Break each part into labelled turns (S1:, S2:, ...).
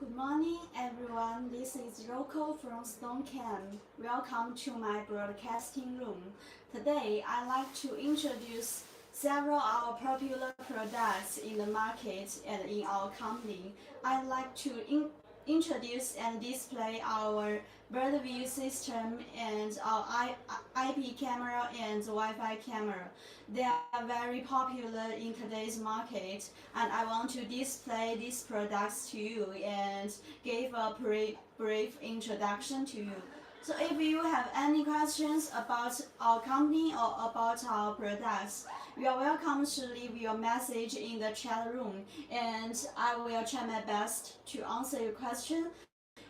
S1: Good morning, everyone. This is Rocco from StoneCam. Welcome to my broadcasting room. Today, I'd like to introduce several of our popular products in the market and in our company. I'd like to introduce and display our bird view system and our IP camera and Wi-Fi camera. They are very popular in today's market, and I want to display these products to you and give a brief introduction to you. So if you have any questions about our company or about our products, you are welcome to leave your message in the chat room, and I will try my best to answer your question.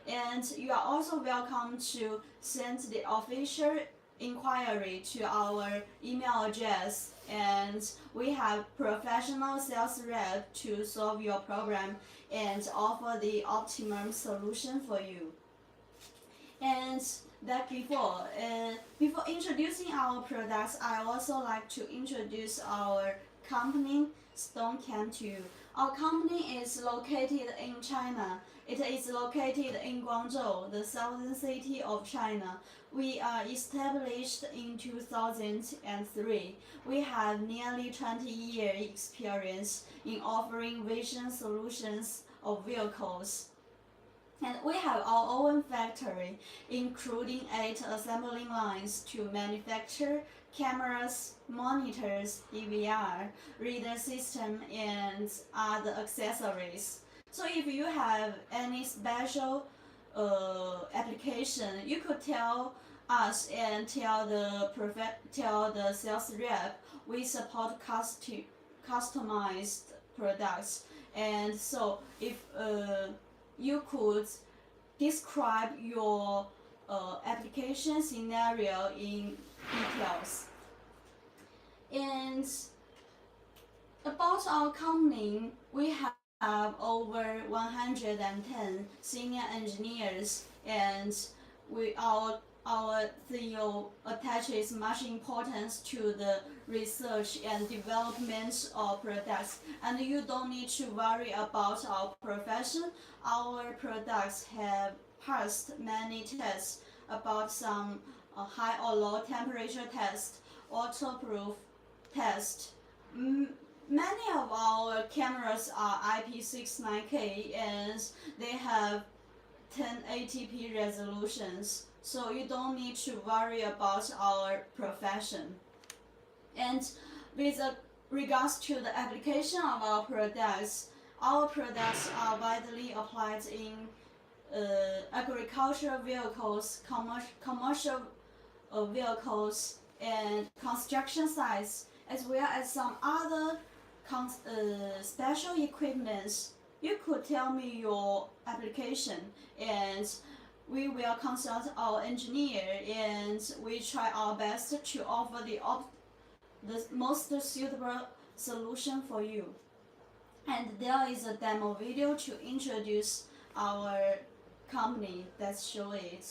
S1: And you are also welcome to send the official inquiry to our email address, and we have professional sales rep to solve your problem and offer the optimum solution for you. And that before introducing our products, I also like to introduce our company, StoneCam to you. Our company is located in China. It is located in Guangzhou, the southern city of China. We are established in 2003. We have nearly 20-year experience in offering vision solutions of vehicles. And we have our own factory, including 8 assembling lines to manufacture cameras, monitors, DVR, reader system, and other accessories. So if you have any special application, you could tell us and tell the sales rep. We support customized products, and so if you could describe your application scenario in details. And about our company, we have over 110 senior engineers, and our CEO attaches much importance to the research and development of products, and you don't need to worry about our profession. Our products have passed many tests about some high or low temperature test, waterproof test. Many of our cameras are IP69K, and they have 1080p resolutions, so you don't need to worry about our profession. And with regards to the application of our products are widely applied in agricultural vehicles, commercial vehicles, and construction sites, as well as some other special equipments. You could tell me your application, and we will consult our engineer, and we try our best to offer the most suitable solution for you. And there is a demo video to introduce our company. Let's show it.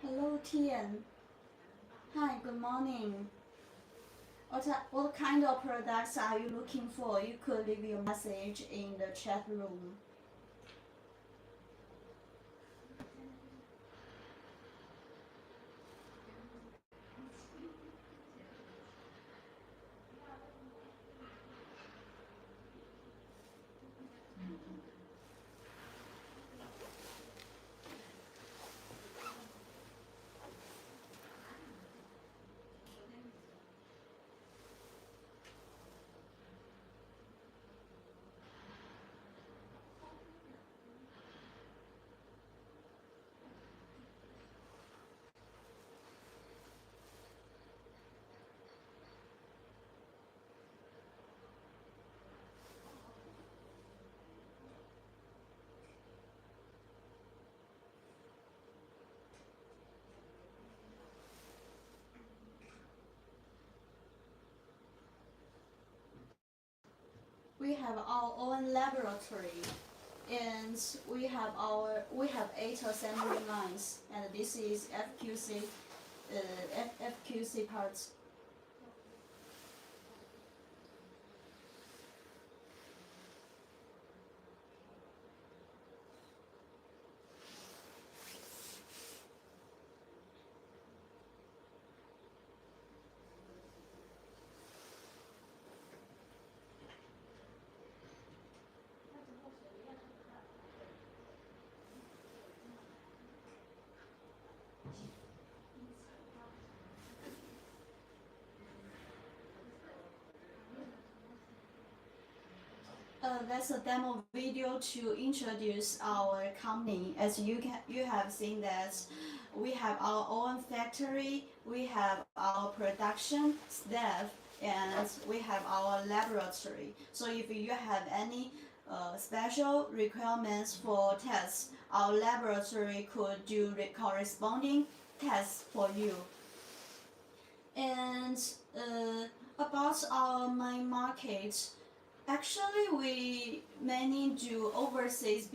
S1: Hello, Tian. Hi, good morning. What kind of products are you looking for? You could leave your message in the chat room. we have our own laboratory, and we have 8 assembly lines, and this is FQC parts. That's a demo video to introduce our company. As you have seen that we have our own factory, we have our production staff, and we have our laboratory. So if you have any special requirements for tests, our laboratory could do corresponding tests for you. And about our main market, actually, we mainly do overseas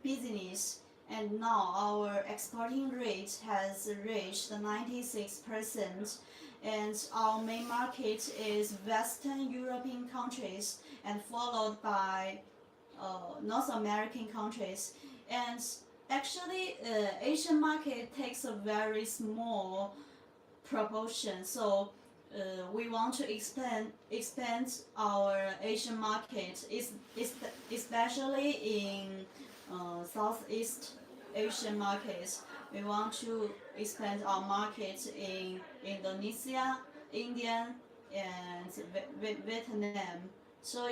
S1: business, and now our exporting rate has reached 96%. And our main market is Western European countries, and followed by North American countries. And actually, Asian market takes a very small proportion. So we want to expand our Asian market, especially in Southeast Asian markets. We want to expand our market in Indonesia, India, and Vietnam. So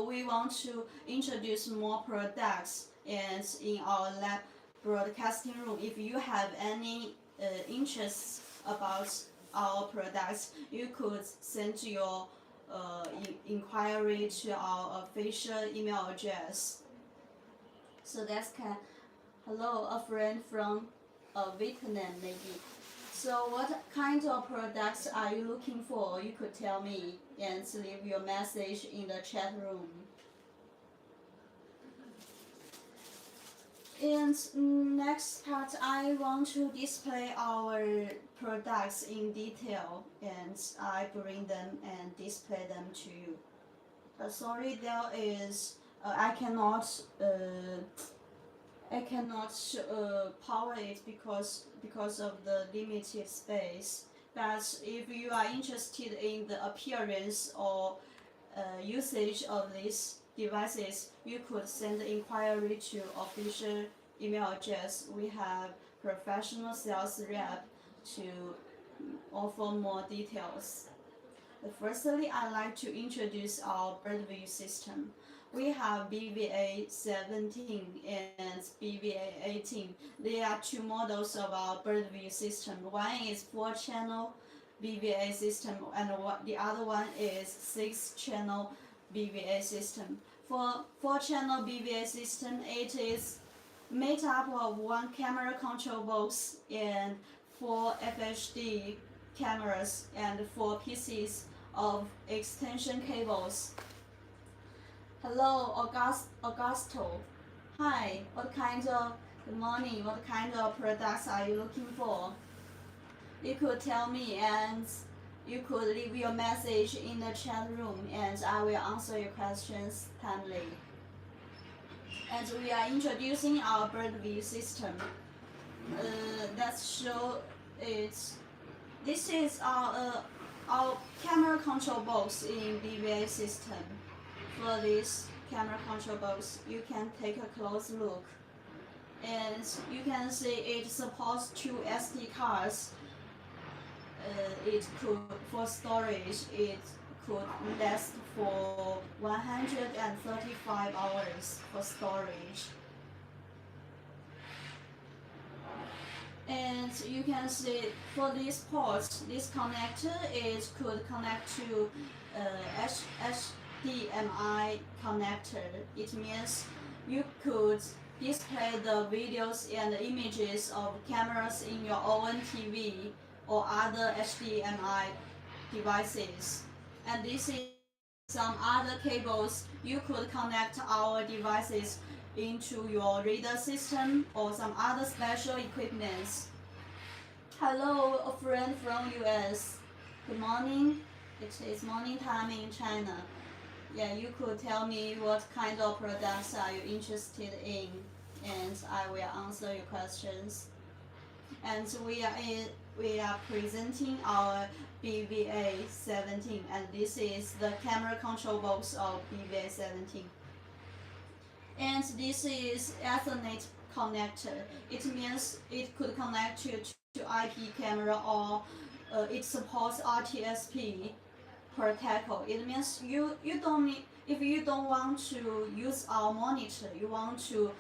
S1: we want to introduce more products, and in our lab broadcasting room, if you have any interests about our products, you could send your inquiry to our official email address. So that's hello, a friend from Vietnam maybe. So what kind of products are you looking for? You could tell me and leave your message in the chat room. And next part, I want to display our products in detail, and I bring them and display them to you. Sorry, there is I cannot power it because of the limited space. But if you are interested in the appearance or usage of these devices, you could send the inquiry to official email address. We have professional sales rep to offer more details. Firstly, I'd like to introduce our birdview system. We have BVA 17 and BVA 18. There are two models of our birdview system. One is 4-channel BVA system, and the other one is 6-channel BVA system. For 4-channel BVA system, it is made up of one camera control box and 4 FHD cameras and 4 pieces of extension cables. Hello, Augusto. Hi, good morning, what kind of products are you looking for? You could tell me, and you could leave your message in the chat room, and I will answer your questions timely. And we are introducing our birdview system. Let's show it. This is our camera control box in BVA system. For this camera control box, you can take a close look, and you can see it supports 2 SD cards. It could, for storage, it could last for 135 hours for storage. And you can see for this port, this connector, it could connect to HDMI connector. It means you could display the videos and images of cameras in your own TV or other HDMI devices. And this is some other cables, you could connect our devices into your radar system or some other special equipments. Hello, a friend from US. Good morning. It is morning time in China. Yeah, you could tell me what kind of products are you interested in, and I will answer your questions. And we are presenting our BVA17, and this is the camera control box of BVA17. And this is Ethernet connector. It means it could connect to IP camera, or it supports RTSP protocol. It means you don't need, if you don't want to use our monitor, you want to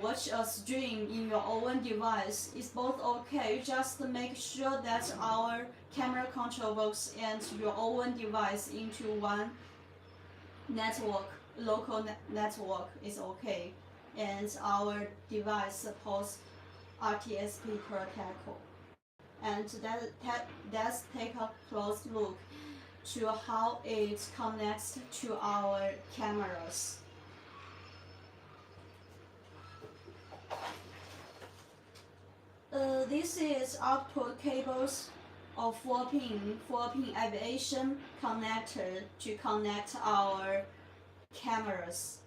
S1: watch a stream in your own device, it's both okay. You just make sure that our camera control box and your own device into one network, local network is okay. And our device supports RTSP protocol. And let's take a close look to how it connects to our cameras. This is output cables of 4-pin aviation connector to connect our cameras.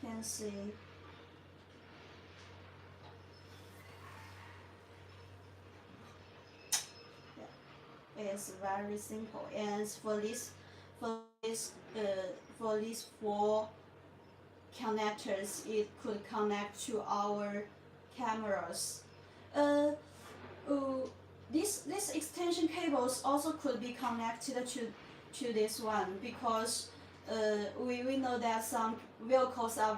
S1: You can see. Yeah. It's very simple, and for these 4 connectors, it could connect to our cameras. This extension cables also could be connected to this one, because we know that some vehicles are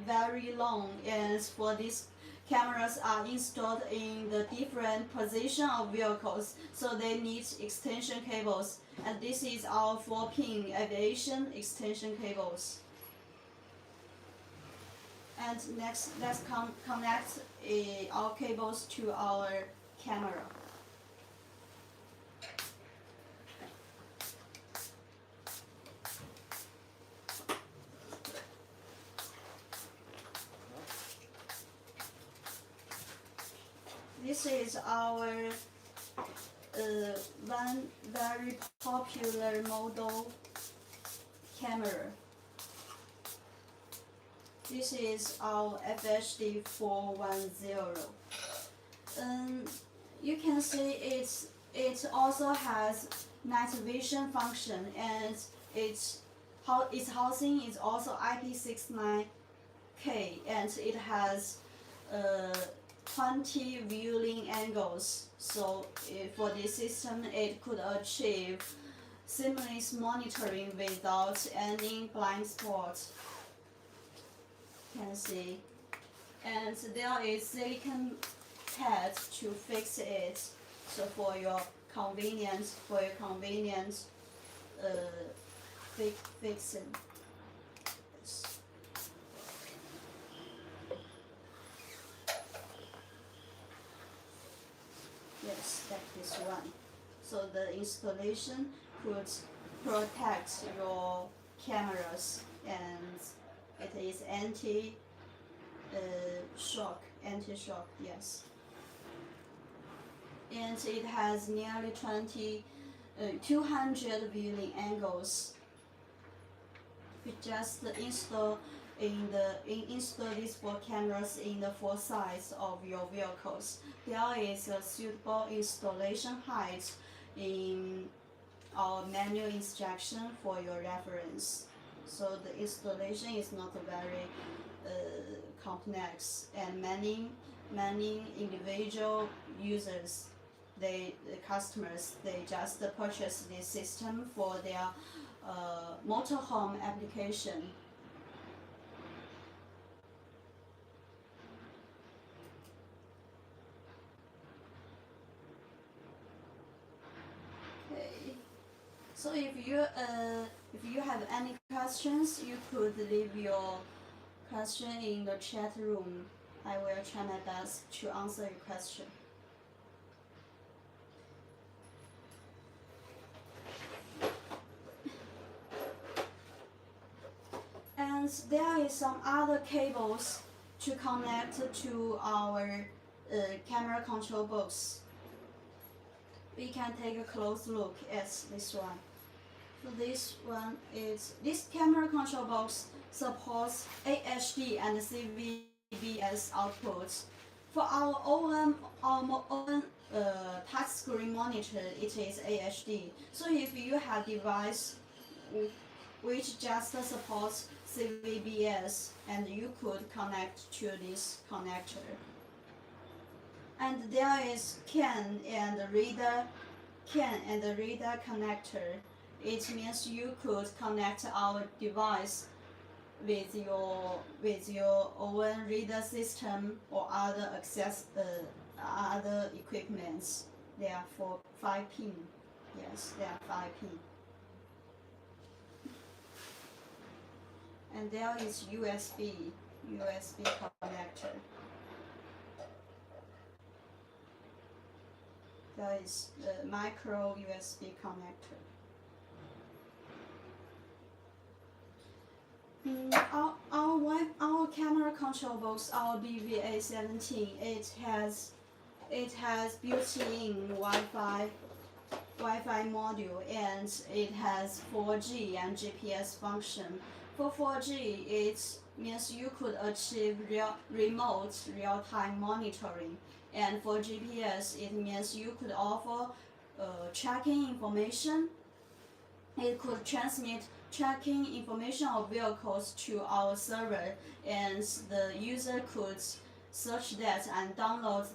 S1: very long, and for these cameras are installed in the different position of vehicles, so they need extension cables, and this is our 4-pin aviation extension cables. And next, let's connect our cables to our camera. This is our one very popular model camera. This is our FHD 410. You can see it also has night vision function, and its housing is also IP69K, and it has 20 viewing angles. So for this system, it could achieve seamless monitoring without any blind spots. You can see, and there is silicone pad to fix it. So for your convenience, fixing. Yes, like this one. So the installation could protect your cameras, and it is anti-shock, yes. And it has nearly 200 viewing angles. We just install these 4 cameras in the 4 sides of your vehicles. There is a suitable installation height in our manual instruction for your reference. So the installation is not very complex, and many individual users, the customers, they just purchase this system for their motorhome application. Okay. So if you have any questions, you could leave your question in the chat room. I will try my best to answer your question. And there is some other cables to connect to our camera control box. We can take a close look at this one. So this camera control box supports AHD and CVBS outputs. For our own touchscreen monitor, it is AHD. So if you have device which just supports CVBS, and you could connect to this connector. And there is CAN and reader connector. It means you could connect our device with your own reader system or other other equipments. They are for 5 pin. Yes, they are 5 pin. And there is USB connector. There is the micro USB connector. Our camera control box, our BVA17, it has built-in Wi-Fi module, and it has 4G and GPS function. For 4G, it means you could achieve remote real-time monitoring, and for GPS, it means you could offer tracking information. It could transmit tracking information of vehicles to our server, and the user could search that and download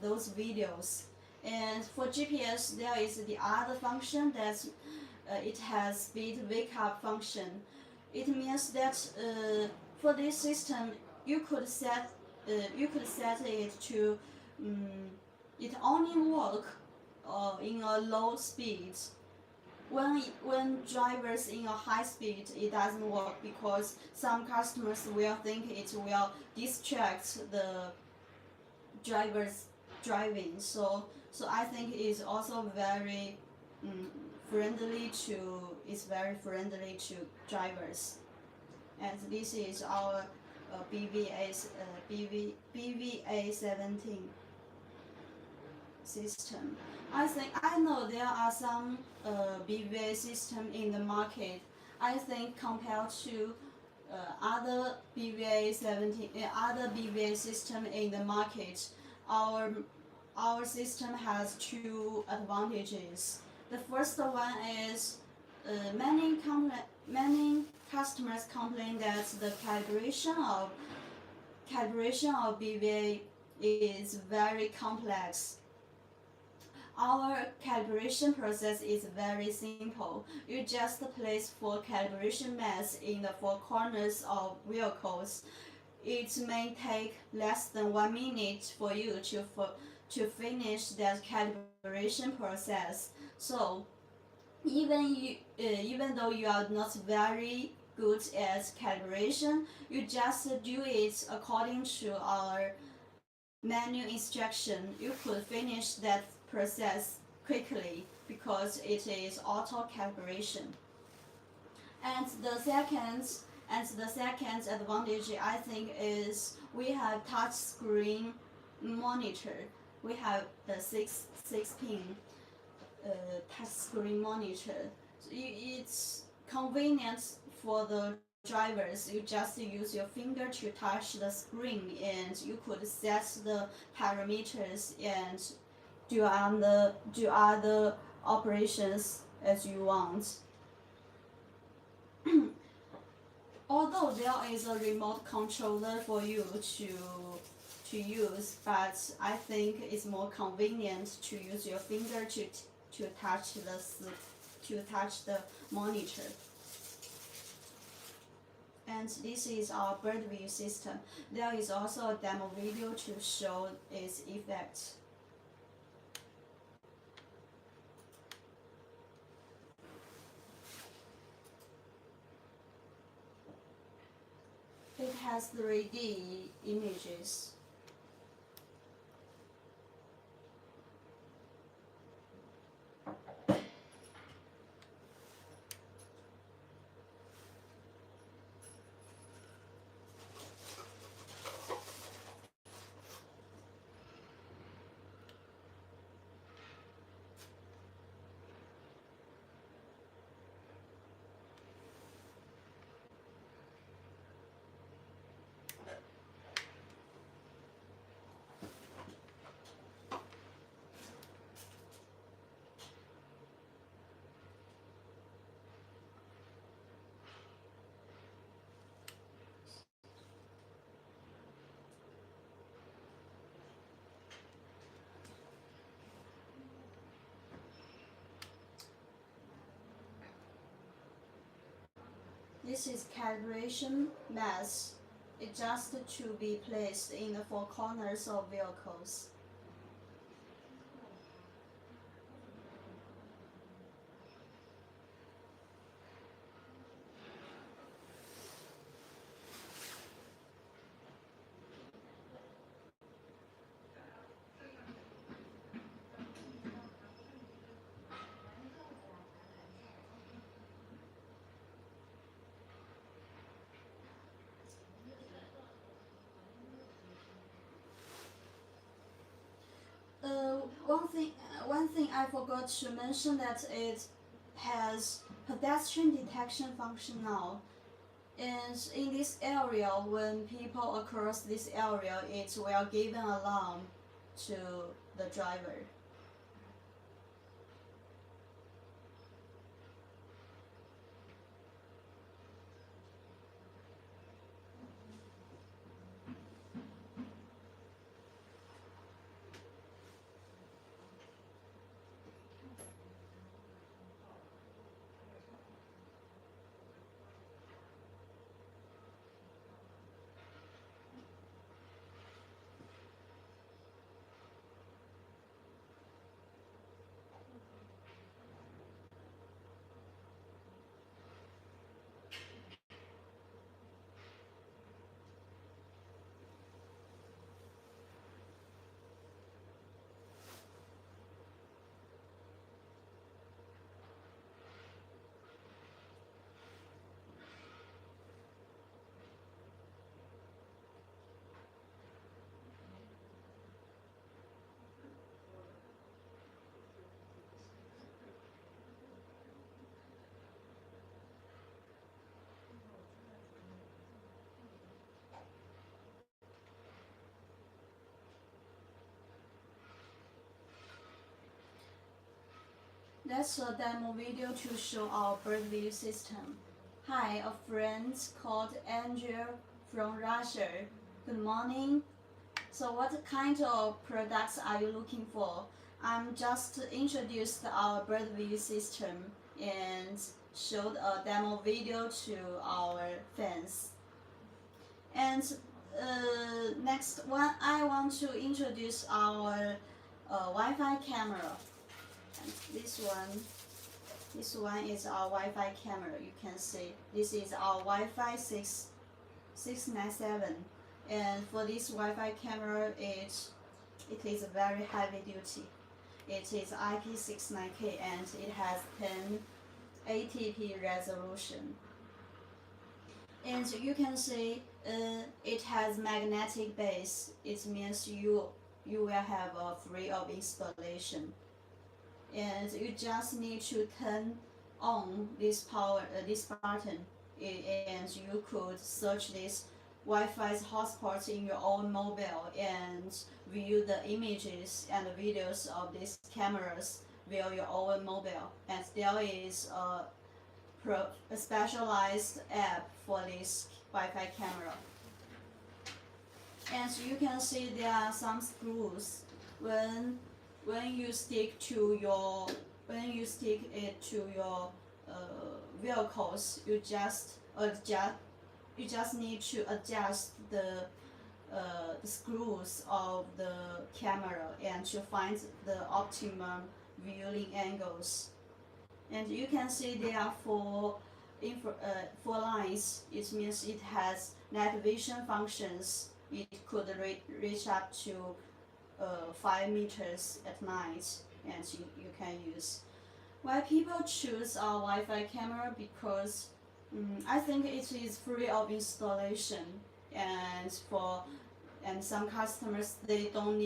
S1: those videos. And for GPS, there is the other function that it has speed wake up function. It means that for this system, you could set it to it only work in a low speed. When drivers in a high speed, it doesn't work because some customers will think it will distract the drivers driving. So I think it's also very friendly to drivers. And this is our BVA17 system. I know there are some BVA system in the market. I think compared to other BVA system in the market, our system has 2 advantages. The first one is many customers complain that the calibration of BVA is very complex. Our calibration process is very simple. You just place 4 calibration maps in the 4 corners of vehicles. It may take less than 1 minute for you to finish that calibration process. So even though you are not very good at calibration, you just do it according to our manual instruction. You could finish that process quickly because it is auto calibration. And the second advantage, I think, is we have touch screen monitor. We have the 6 pin touch screen monitor. It's convenient for the drivers. You just use your finger to touch the screen, and you could set the parameters and do other operations as you want. Although there is a remote controller for you to use, but I think it's more convenient to use your finger to touch the monitor. And this is our bird view system. There is also a demo video to show its effect. It has 3D images. this is calibration mask. It's just to be placed in the four corners of vehicles. One thing I forgot to mention that it has pedestrian detection function now. And in this area, when people across this area, it will give an alarm to the driver. That's a demo video to show our bird view system. Hi, a friend called Andrew from Russia. Good morning. So what kind of products are you looking for? I'm just introduced our bird view system and showed a demo video to our fans. And next one, I want to introduce our Wi-Fi camera. And this one is our Wi-Fi camera. You can see this is our Wi-Fi 697, and for this Wi-Fi camera, it is very heavy duty. It is IP69K and it has 1080p resolution. And you can see it has magnetic base. It means you will have a free of installation. And you just need to turn on this button, and you could search this Wi-Fi hotspot in your own mobile and view the images and videos of these cameras via your own mobile. And there is a specialized app for this Wi-Fi camera. And you can see there are some screws. When you stick it to your vehicles, you just need to adjust the screws of the camera and to find the optimum viewing angles. And you can see there are four lines. It means it has night vision functions. It could reach up to 5 meters at night, and you can use. Why people choose our Wi-Fi camera? Because I think it is free of installation, and some customers they don't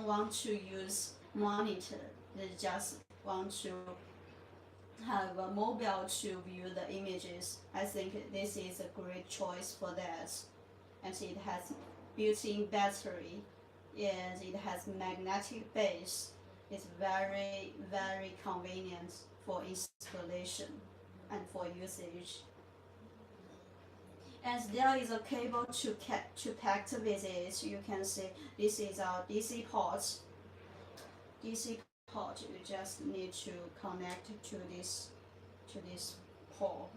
S1: want to use monitor. They just want to have a mobile to view the images. I think this is a great choice for that, and it has built-in battery. And it has magnetic base. It's very, very convenient for installation and for usage. And there is a cable to connect with it. You can see this is our DC port. DC port. You just need to connect to this port.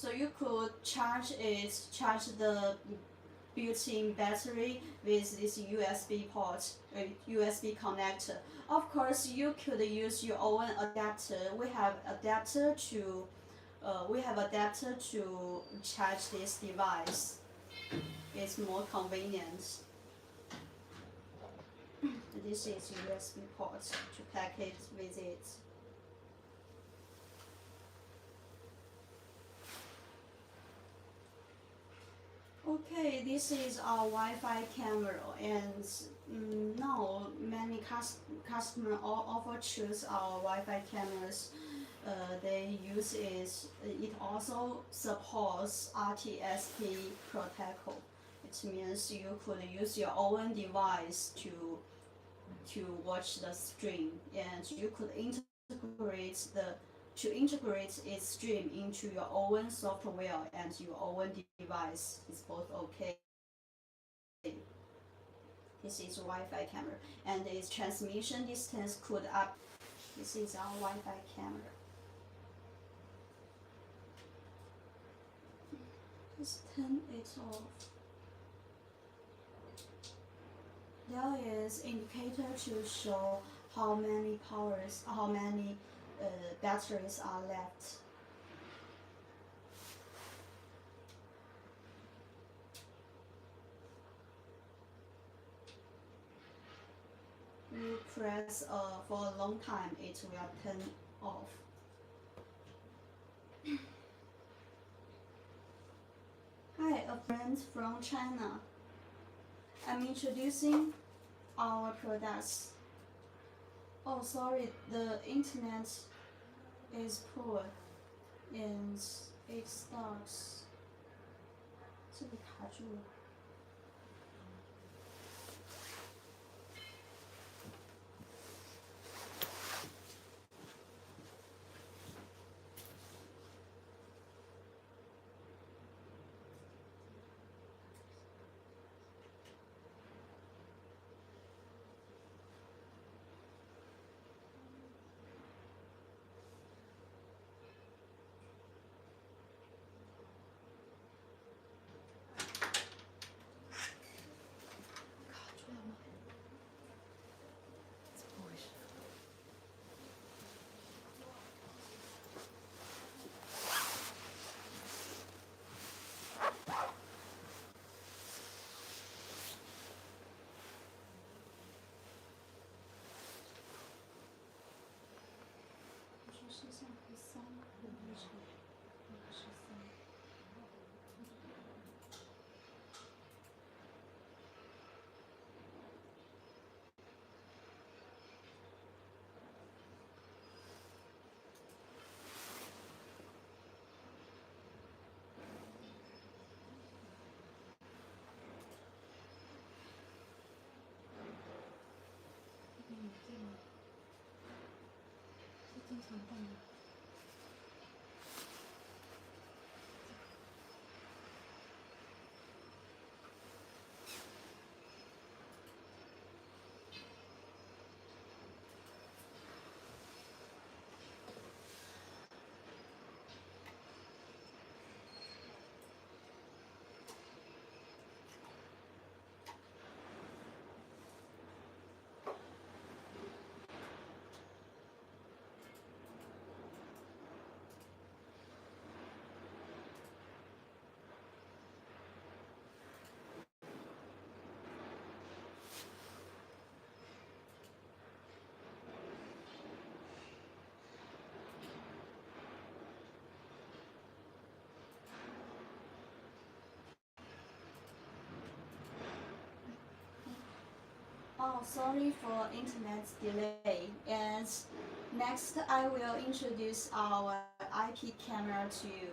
S1: So you could charge the built-in battery with this USB port, USB connector. Of course, you could use your own adapter. We have adapter to charge this device. It's more convenient. This is USB port to pack it with it. Okay, this is our Wi-Fi camera, and now many customer offer choose our Wi-Fi cameras. They use it also supports RTSP protocol. It means you could use your own device to watch the stream, and you could integrate its stream into your own software and your own device. It's both okay. This is Wi-Fi camera, and its transmission distance could up. This is our Wi-Fi camera. Just turn it off. There is indicator to show how many batteries are left. You press for a long time, it will turn off. Hi, a friend from China. I'm introducing our products. Oh, sorry, the internet is poor and it starts. 这里卡住了。是像第三个历程，那个是三。是正常动的。Oh, sorry for internet delay. And next, I will introduce our IP camera to you.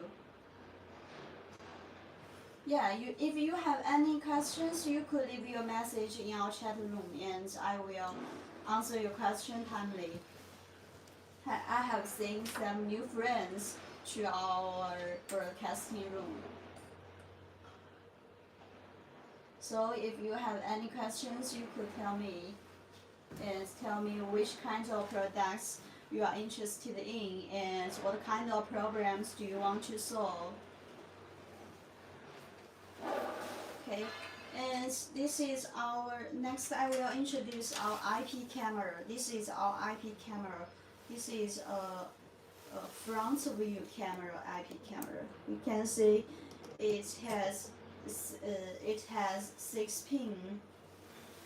S1: Yeah, if you have any questions, you could leave your message in our chat room, and I will answer your question timely. I have seen some new friends to our broadcasting room. So if you have any questions, you could tell me and tell me which kinds of products you are interested in and what kind of programs do you want to solve. Okay, and this is our next. I will introduce our IP camera. This is our IP camera. This is a front view camera, IP camera. You can see it has it has 6-pin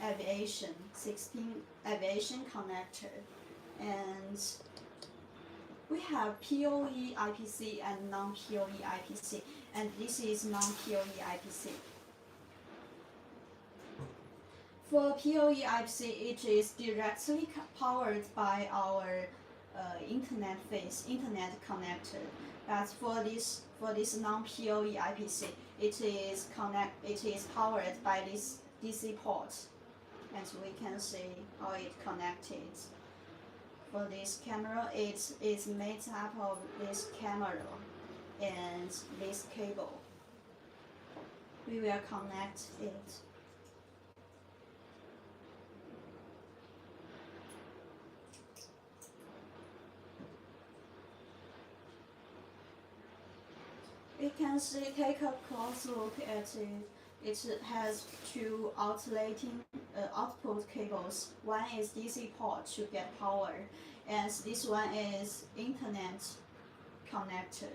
S1: aviation, 6-pin aviation connector, and we have PoE IPC and non-PoE IPC, and this is non-PoE IPC. For PoE IPC, it is directly powered by our internet connector. But for this non-PoE IPC, it is powered by this DC port, and we can see how it connected. For this camera, it is made up of this camera and this cable. We will connect it. You can see, take a close look at it. It has two output cables. One is DC port to get power, and this one is internet connector.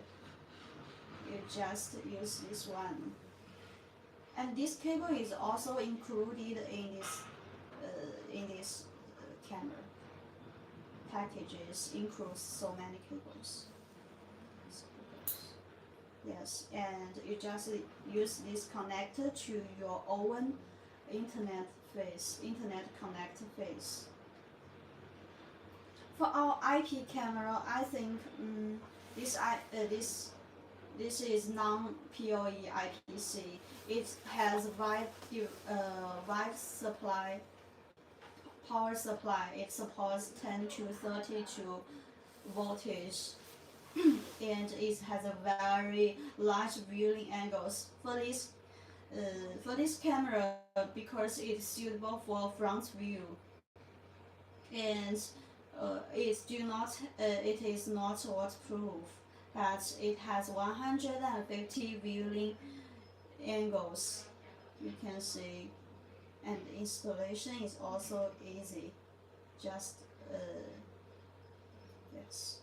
S1: You just use this one. And this cable is also included in this camera. Packages includes so many cables. Yes, and you just use this connector to your own internet connector face. For our IP camera, I think this is non-PoE IPC. It has wide power supply. It supports 10 to 32 voltage. And it has a very large viewing angles for this camera, because it's suitable for front view, and it is not waterproof, but it has 150 viewing angles. You can see, and the installation is also easy. Just yes.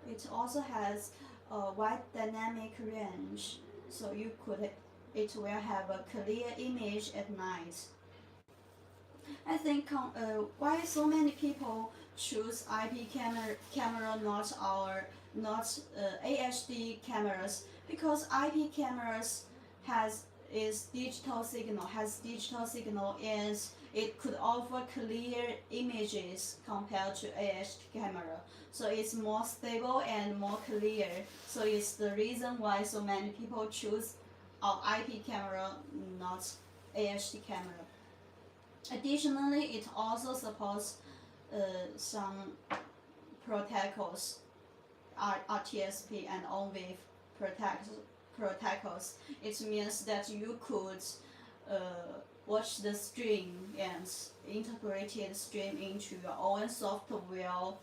S1: It also has a wide dynamic range, so it will have a clear image at night. I think why so many people choose IP camera, not AHD cameras, because IP cameras has digital signal, and it could offer clear images compared to AHD camera. So it's more stable and more clear. So it's the reason why so many people choose our IP camera, not AHD camera. Additionally, it also supports some protocols, RTSP and ONVIF protocols. It means that you could watch the stream and integrated stream into your own software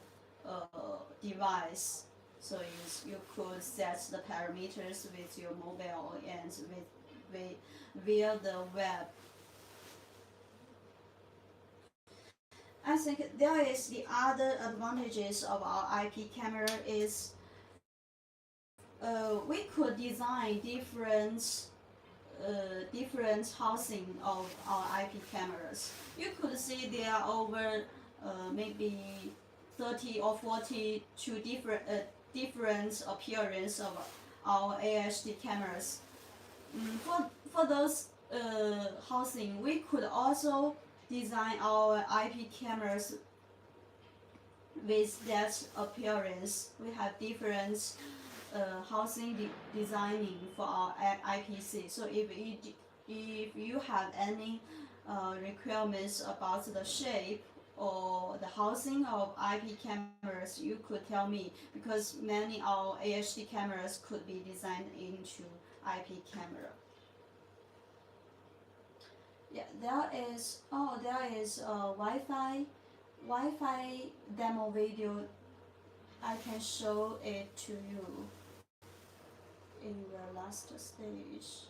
S1: device. So you could set the parameters with your mobile and via the web. I think there is the other advantages of our IP camera is we could design different housing of our IP cameras. You could see there are over maybe 30 or 42 different appearance of our AHD cameras. For those housing, we could also design our IP cameras with that appearance. We have different housing designing for our IPC. So if you have any requirements about the shape or the housing of IP cameras, you could tell me, because many of our AHD cameras could be designed into IP camera. Yeah, there is a Wi-Fi demo video. I can show it to you. in the last stage.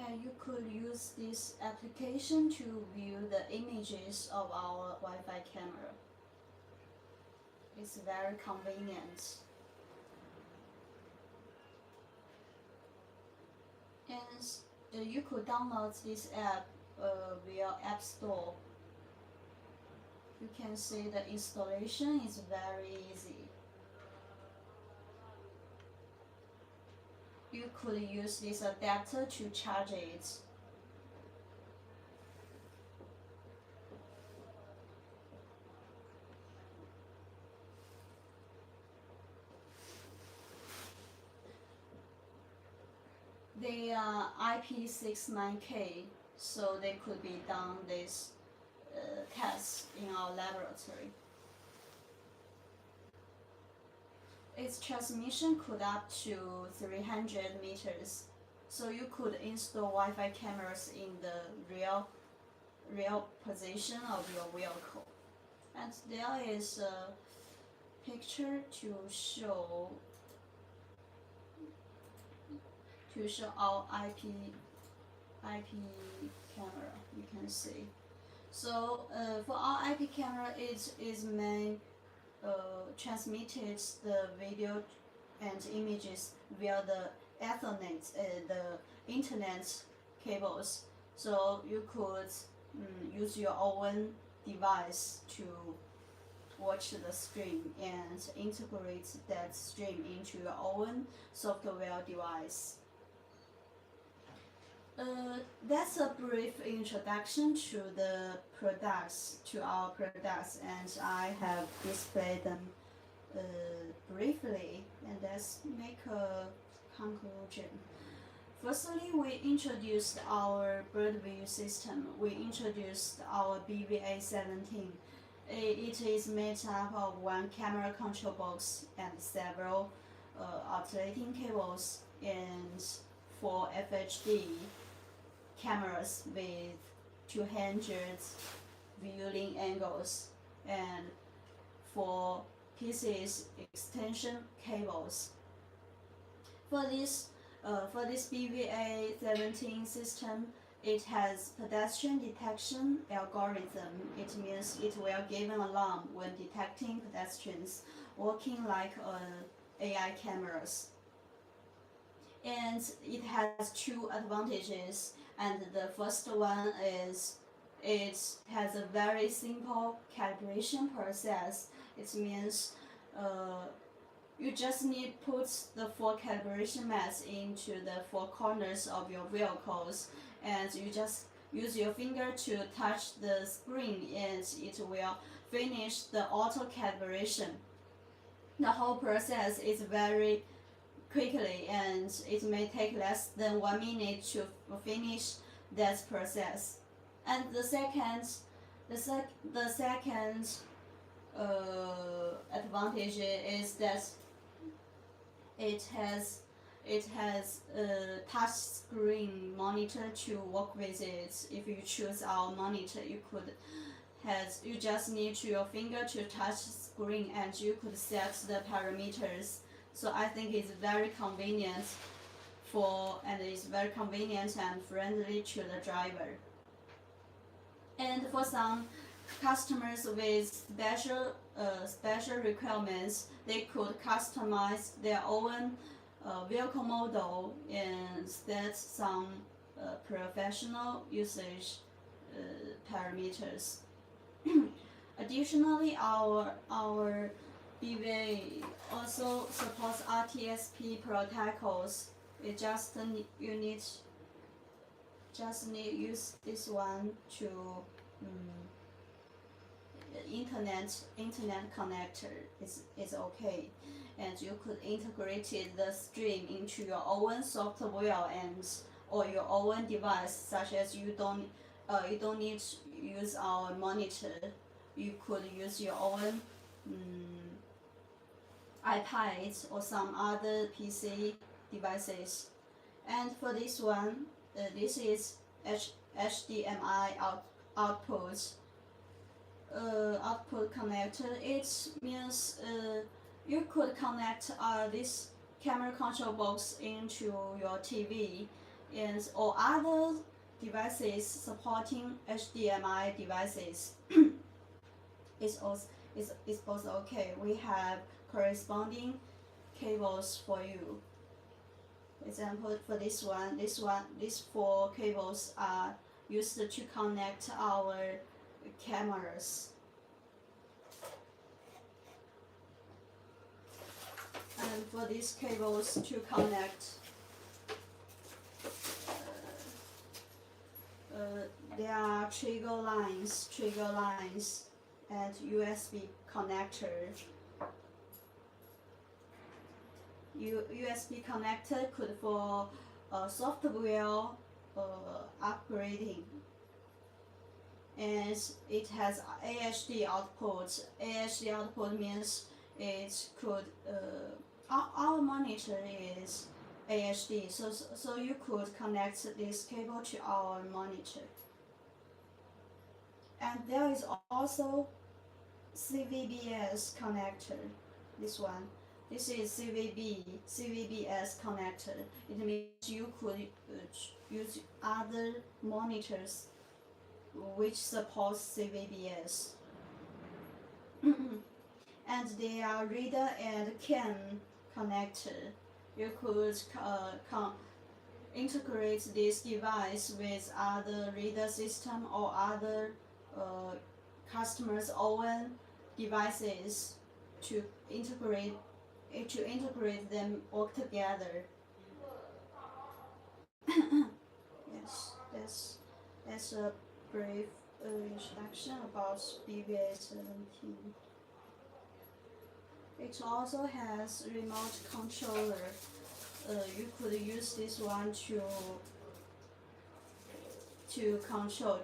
S1: And you could use this application to view the images of our Wi-Fi camera. It's very convenient. And you could download this app via App Store. You can see the installation is very easy. You could use this adapter to charge it. They are IP69K, so they could be done this tests in our laboratory. Its transmission could up to 300 meters, so you could install Wi-Fi cameras in the real position of your vehicle. And there is a picture to show our IP camera. You can see. So for our IP camera, it is main transmitted the video and images via the Ethernet, the internet cables. So you could use your own device to watch the stream and integrate that stream into your own software device. That's a brief introduction to our products, and I have displayed them briefly, and let's make a conclusion. Firstly, we introduced our bird view system. We introduced our BVA17. It is made up of one camera control box and several alternating cables, and 4 FHD cameras with 200 viewing angles, and 4 pieces extension cables. For this BVA17 system, it has pedestrian detection algorithm. It means it will give an alarm when detecting pedestrians walking like AI cameras. And it has 2 advantages, and the first one is it has a very simple calibration process. It means you just need to put the 4 calibration mats into the 4 corners of your vehicles, and you just use your finger to touch the screen, and it will finish the auto calibration. The whole process is very quickly, and it may take less than 1 minute to finish that process. And the second advantage is that it has a touch screen monitor to work with it. If you choose our monitor, you just need your finger to touch screen, and you could set the parameters. So I think it's very convenient and friendly to the driver. And for some customers with special requirements, they could customize their own vehicle model and set some professional usage parameters. Additionally, our BVA also supports RTSP protocols. You need use this one to um, internet connector is okay, and you could integrate the stream into your own software and or your own device, such as you don't need to use our monitor. You could use your own iPad or some other PC devices. And for this one, this is HDMI output output connector. It means you could connect this camera control box into your TV and or other devices supporting HDMI devices. It's also it's both okay. We have corresponding cables for you. For example, for these four cables are used to connect our cameras. And for these cables to connect, there are trigger lines, and USB connector. USB connector could for software upgrading, and it has AHD output. AHD output means it could our monitor is AHD, so you could connect this cable to our monitor. And there is also CVBS connector. This one. This is CVBS connector. It means you could use other monitors which supports CVBS. And they are reader and CAN connector. You could integrate this device with other reader system or other customers' own devices to integrate them work together. Yes, that's a brief introduction about BVA-17. It also has remote controller. You could use this one to control,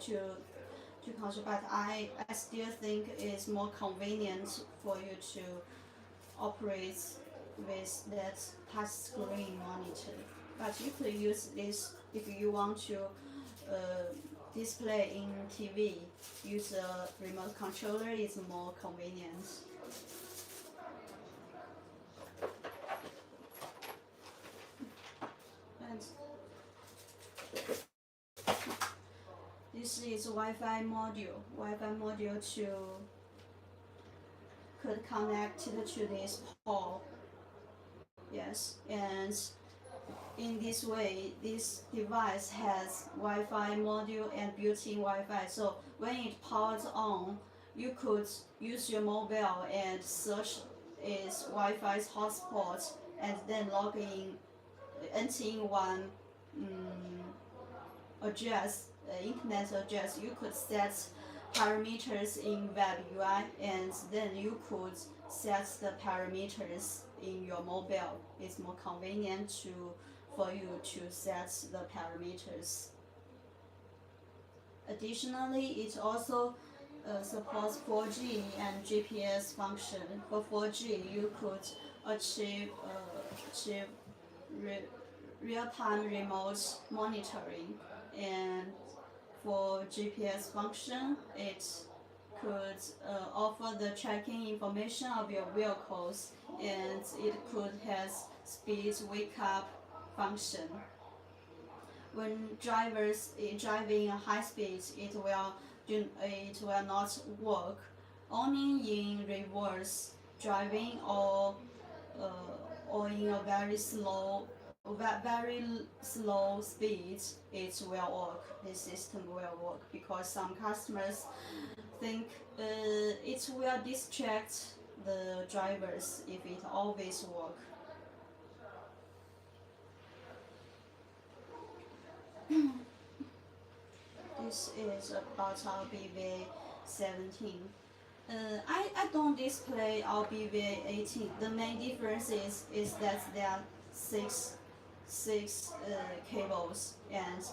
S1: but I still think it's more convenient for you to operate with that touch screen monitor. But you could use this if you want to display in TV. Use a remote controller is more convenient. And this is Wi-Fi module could connect to this port. Yes, and in this way, this device has Wi-Fi module and built-in Wi-Fi. So when it powers on, you could use your mobile and search its Wi-Fi's hotspot and then log in, enter in one address, internet address. You could set parameters in web UI, and then you could set the parameters in your mobile. It's more convenient for you to set the parameters. Additionally, it also supports 4G and GPS function. For 4G, you could achieve real-time remote monitoring, and for GPS function, it could offer the tracking information of your vehicles, and it could has speed wake up function. When drivers driving at high speed, it will not work. Only in reverse driving or in a very slow speed, it will work. This system will work because some customers think it will distract the drivers if it always work. This is about our BVA-17. I don't display our BVA-18. The main difference is that there are six cables, and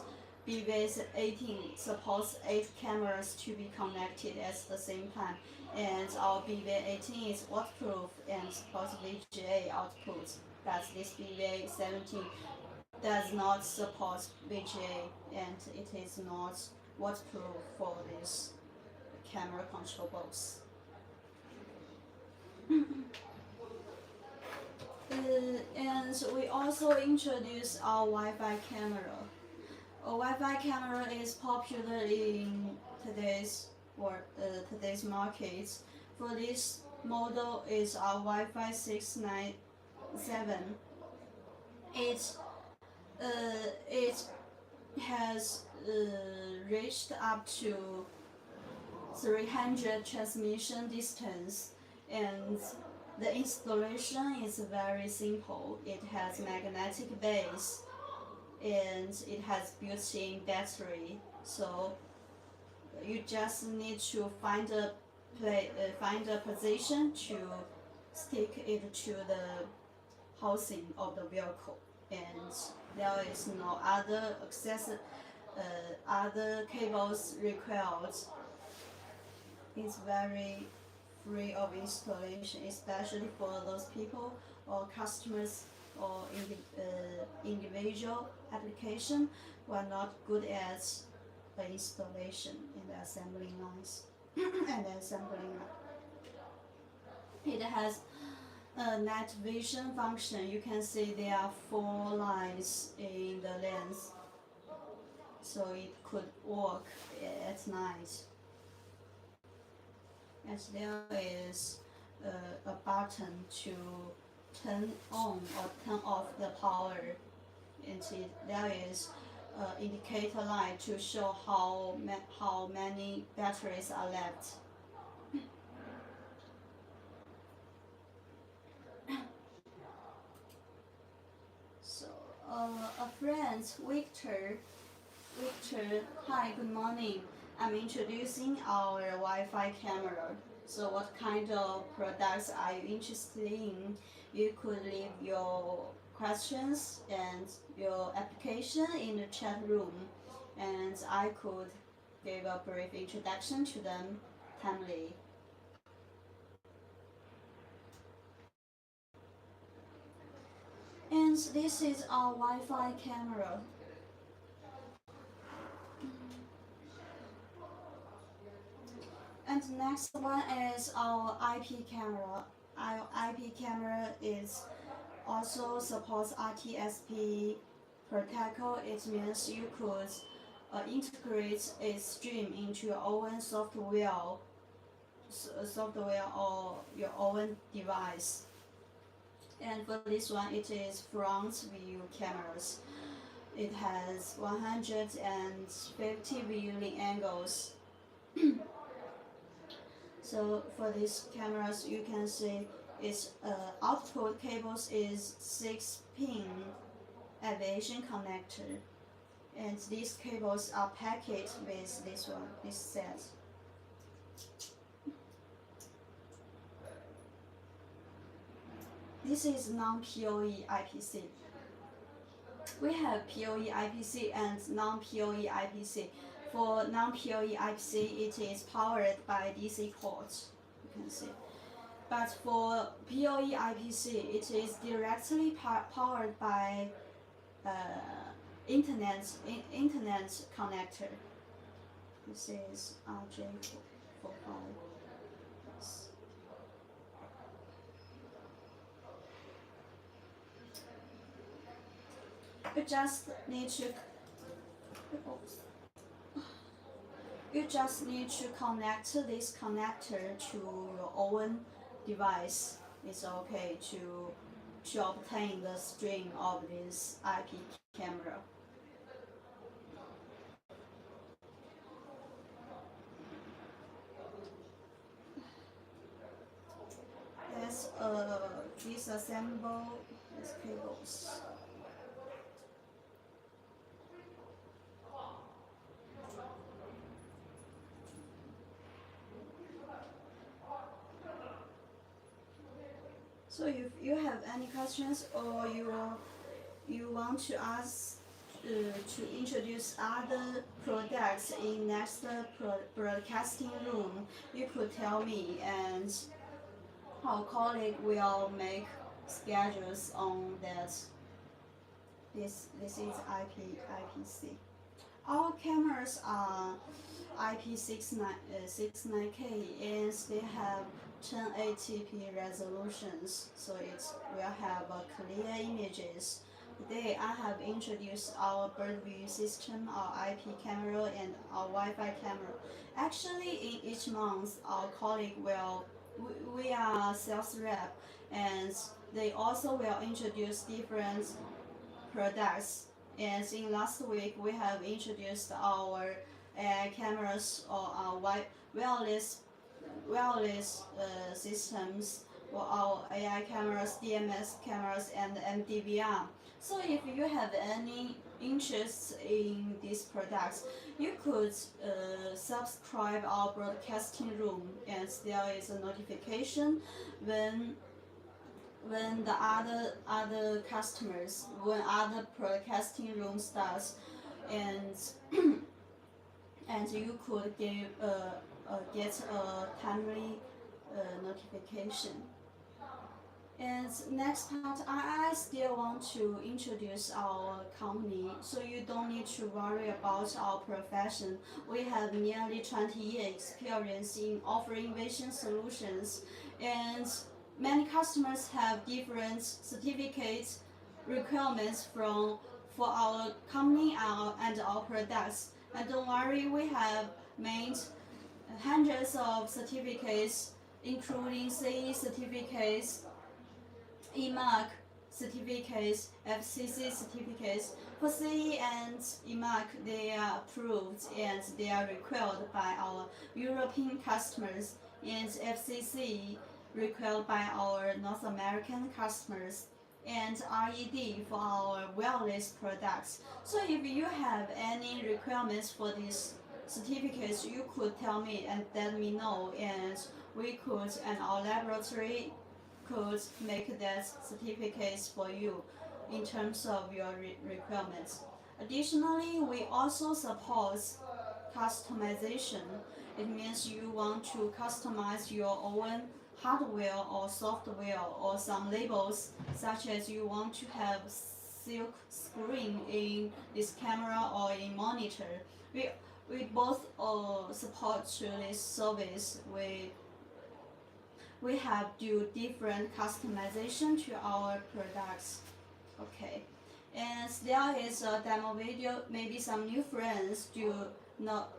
S1: BVA-18 supports 8 cameras to be connected at the same time, and our BVA-18 is waterproof and supports VGA output, but this BVA-17 does not support VGA, and it is not waterproof for this camera control box. And we also introduced our Wi-Fi camera. A Wi-Fi camera is popular in today's market. For this model is our Wi-Fi 697. It has reached up to 300 transmission distance, and the installation is very simple. It has magnetic base and it has built-in battery, so you just need to find a position to stick it to the housing of the vehicle, and there is no other cables required. It's very free of installation, especially for those people or customers or individual application who are not good at the installation in the assembly lines and the assembly line. It has a night vision function. You can see there are 4 lines in the lens, so it could work at night. And there is a button to turn on or turn off the power, and there is an indicator light to show how many batteries are left. So a friend, Victor, hi, good morning. I'm introducing our Wi-Fi camera. So what kind of products are you interested in? You could leave your questions and your application in the chat room, and I could give a brief introduction to them timely. And this is our Wi-Fi camera. And the next one is our IP camera. Our IP camera is also supports RTSP protocol. It means you could integrate a stream into your own software or your own device. And for this one, it is front view cameras. It has 150 viewing angles. So for these cameras, you can see its output cables is 6-pin aviation connector, and these cables are packed with this set. This is non-PoE IPC. We have PoE IPC and non-PoE IPC. For non-PoE IPC, it is powered by DC ports, you can see. But for PoE IPC, it is directly powered by internet connector. This is RJ45. You just need to connect this connector to your own device. It's okay to obtain the stream of this IP camera. disassemble these cables. So if you have any questions or you want to ask to introduce other products in next broadcasting room, you could tell me, and our colleague will make schedules on that. This is IPC. Our cameras are IP69K and they have 1080p resolutions, so it will have clear images. Today I have introduced our bird view system, our IP camera and our Wi-Fi camera. Actually, in each month, our colleague we are sales rep, and they also will introduce different products. And in last week, we have introduced our AI cameras or our wireless systems for our AI cameras, DMS cameras, and MDVR. So if you have any interest in these products, you could subscribe our broadcasting room, and there is a notification when the other customers, when other broadcasting room starts, and and you could get a timely notification. And next part, I still want to introduce our company, so you don't need to worry about our profession. We have nearly 20 years experience in offering vision solutions, and many customers have different certificate requirements for our company and our products. And don't worry, we have made hundreds of certificates, including CE certificates, EMARC certificates, FCC certificates. For CE and EMARC, they are approved and they are required by our European customers, and FCC required by our North American customers, and RED for our wireless products. So if you have any requirements for these certificates, you could tell me and let me know, and our laboratory could make that certificates for you in terms of your requirements. Additionally, we also support customization. It means you want to customize your own hardware or software or some labels, such as you want to have silk screen in this camera or in monitor. We both support to this service. We have do different customization to our products. Okay, and there is a demo video. Maybe some new friends do not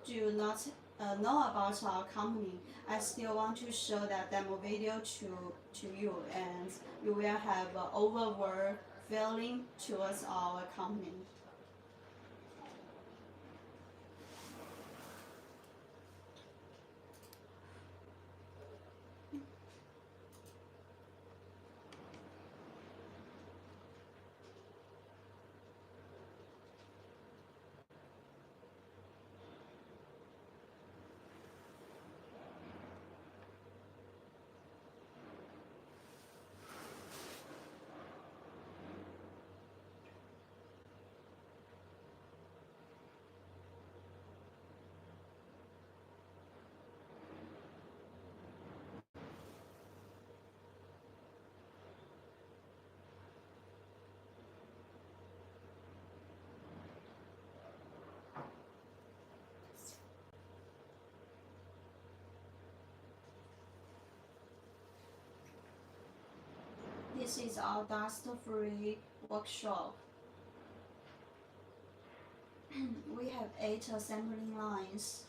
S1: know about our company. I still want to show that demo video to you, and you will have an overall feeling towards our company. This is our dust-free workshop. We have 8 assembling lines.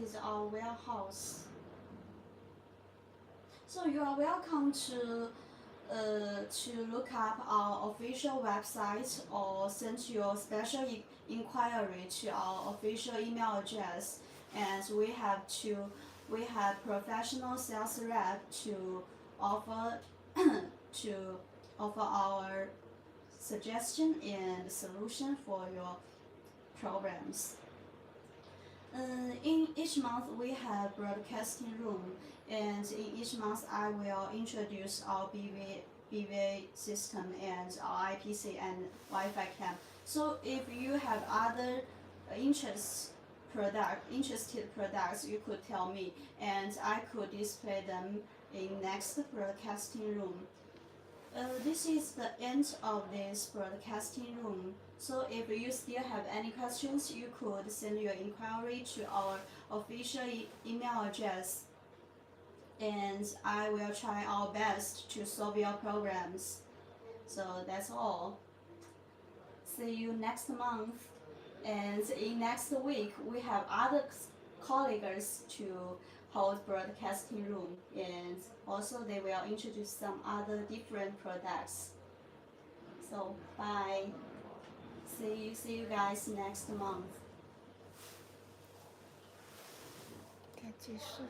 S1: is our warehouse. So you are welcome to look up our official website or send your special inquiry to our official email address. And we have professional sales rep to offer to offer our suggestion and solution for your problems. In each month we have broadcasting room, and in each month I will introduce our BV system and our IPC and Wi-Fi cam. So if you have other interested products, you could tell me, and I could display them in next broadcasting room. This is the end of this broadcasting room. So if you still have any questions, you could send your inquiry to our official email address, and I will try our best to solve your problems. So that's all. See you next month, and in next week we have other colleagues to hold broadcasting room, and also they will introduce some other different products. So bye. See you guys next month.
S2: 该计时。